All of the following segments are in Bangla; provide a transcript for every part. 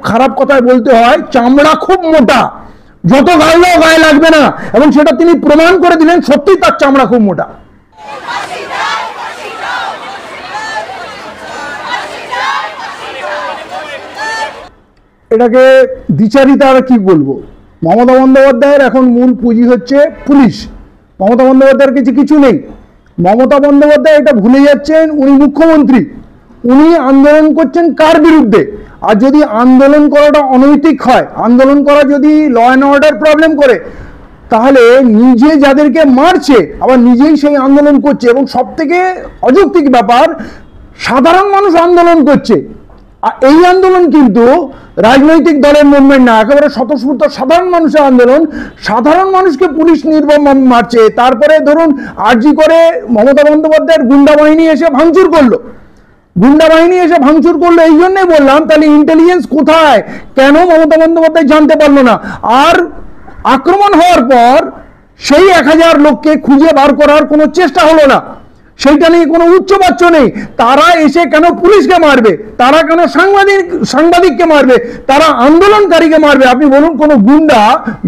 খারাপ কথায় বলতে হয়, চামড়া খুব মোটা, যত গাইলেও গায়ে লাগবে না, এবং সেটা তিনি প্রমাণ করে দিলেন সত্যি তার চামড়া খুব মোটা। এটাকে দ্বিচারিতা আর কি বলবো। মমতা বন্দ্যোপাধ্যায়ের এখন মূল পুঁজি হচ্ছে পুলিশ। মমতা বন্দ্যোপাধ্যায়ের কিছু নেই। মমতা বন্দ্যোপাধ্যায় এটা ভুলে যাচ্ছেন, উনি মুখ্যমন্ত্রী, উনি আন্দোলন করছেন কার বিরুদ্ধে? আর যদি আন্দোলন করাটা অনৈতিক হয়, আন্দোলন করা যদি ল অ্যান্ড অর্ডার প্রবলেম করে, তাহলে নিজে যাদেরকে মারছে আবার নিজেই সেই আন্দোলন করছে। এবং সব থেকে অযৌক্তিক ব্যাপার, সাধারণ মানুষ আন্দোলন করছে। আর এই আন্দোলন কিন্তু রাজনৈতিক দলের মুভমেন্ট না, একেবারে স্বতঃস্ফূর্ত সাধারণ মানুষের আন্দোলন। সাধারণ মানুষকে পুলিশ নির্মম মারছে। তারপরে ধরুন আরজি করে মমতা বন্দ্যোপাধ্যায়ের গুন্ডা বাহিনী এসে ভাঙচুর করলো। এই জন্যই বললাম, তাহলে ইন্টেলিজেন্স কোথায়? কেন মমতা বন্দ্যোপাধ্যায় জানতে পারলো না? আর আক্রমণ হওয়ার পর সেই 1000 লোককে খুঁজে বার করার কোনো চেষ্টা হলো না, সেইটা নিয়ে কোনো উচ্চবাচ্য নেই। তারা এসে কেন পুলিশকে মারবে? তারা কেন সাংবাদিককে মারবে? তারা আন্দোলনকারীকে মারবে? আপনি বলুন, কোনো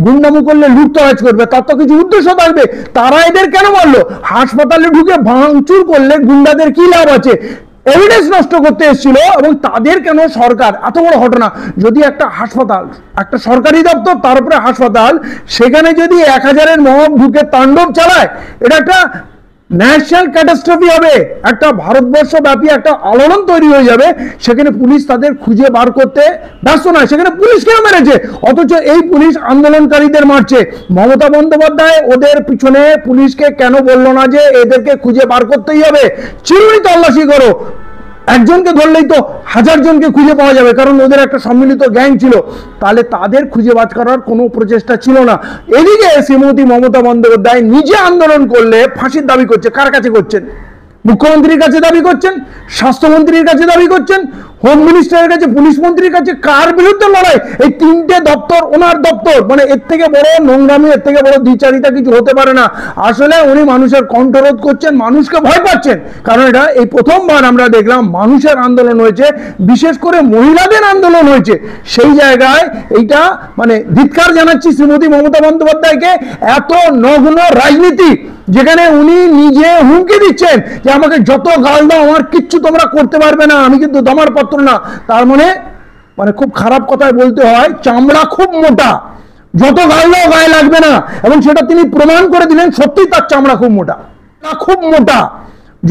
গুন্ডামু করলে লুটতরাজ করবে, তার তো কিছু উদ্দেশ্য থাকবে। তারা এদের কেন মারলো? হাসপাতালে ঢুকে ভাঙচুর করলে গুন্ডাদের কি লাভ আছে? এভিডেন্স নষ্ট করতে এসেছিল। এবং তাদের কেন সরকার, এত বড় ঘটনা, যদি একটা হাসপাতাল, একটা সরকারি দপ্তর, তার উপরে হাসপাতাল, সেখানে যদি 1000-এর মব ঢুকে তাণ্ডব চালায়, এটা একটা ন্যাশনাল ক্যাটাস্ট্রফি হবে, একটা ভারতবর্ষ ব্যাপী একটা আলোড়ন তৈরি হয়ে যাবে। সেখানে পুলিশ তাদের খুঁজে বার করতে ব্যস্ত নয়। সেখানে পুলিশ কেন মেরেছে? অথচ এই পুলিশ আন্দোলনকারীদের মারছে। মমতা বন্দ্যোপাধ্যায় ওদের পিছনে পুলিশকে কেন বললো না যে এদেরকে খুঁজে বার করতেই হবে, চিরুনি তল্লাশি করো, একজনকে ধরলেই তো 1000 জনকে খুঁজে পাওয়া যাবে, কারণ ওদের একটা সম্মিলিত গ্যাং ছিল। তাহলে তাদের খুঁজে বাজ করার কোনো প্রচেষ্টা ছিল না। এদিকে শ্রীমতী মমতা বন্দ্যোপাধ্যায় নিজে আন্দোলন করলে ফাঁসির দাবি করছে। কার কাছে করছেন? মুখ্যমন্ত্রীর কাছে দাবি করছেন, স্বাস্থ্যমন্ত্রীর কাছে দাবি করছেন, হোম মিনিস্টারের কাছে, পুলিশ মন্ত্রীর কাছে। কার বিরুদ্ধে লড়াই? এই 3টে দপ্তর ওনার দপ্তর। মানে এর থেকে বড় নোংরামি, এর থেকে বড় দ্বিচারিতা কিছু হতে পারে না। আসলে উনি মানুষের কণ্ঠরোধ করছেন, মানুষকে ভয় পাচ্ছেন। কারণ এটা এই প্রথমবার আমরা দেখলাম মানুষের আন্দোলন হয়েছে, বিশেষ করে মহিলাদের আন্দোলন হয়েছে। সেই জায়গায় এইটা মানে ধিক্কার জানাচ্ছি শ্রীমতী মমতা বন্দ্যোপাধ্যায়কে। এত নগ্ন রাজনীতি, যেখানে উনি নিজে হুমকি দিচ্ছেন যে আমাকে যত গাল দাও, আমার কিচ্ছু তোমরা করতে পারবে না, আমি কিন্তু দমার পাত্র না। তার মানে খুব খারাপ কথায় বলতে হয়, চামড়া খুব মোটা, যত গাল দাও গায়ে লাগবে না, এবং সেটা তিনি প্রমাণ করে দিলেন সত্যি তার চামড়া খুব মোটা,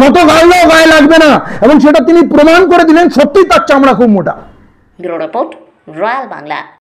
যত গাল দাও গায়ে লাগবে না, এবং সেটা তিনি প্রমাণ করে দিলেন সত্যি তার চামড়া খুব মোটা। Bureau report, royal Bangla.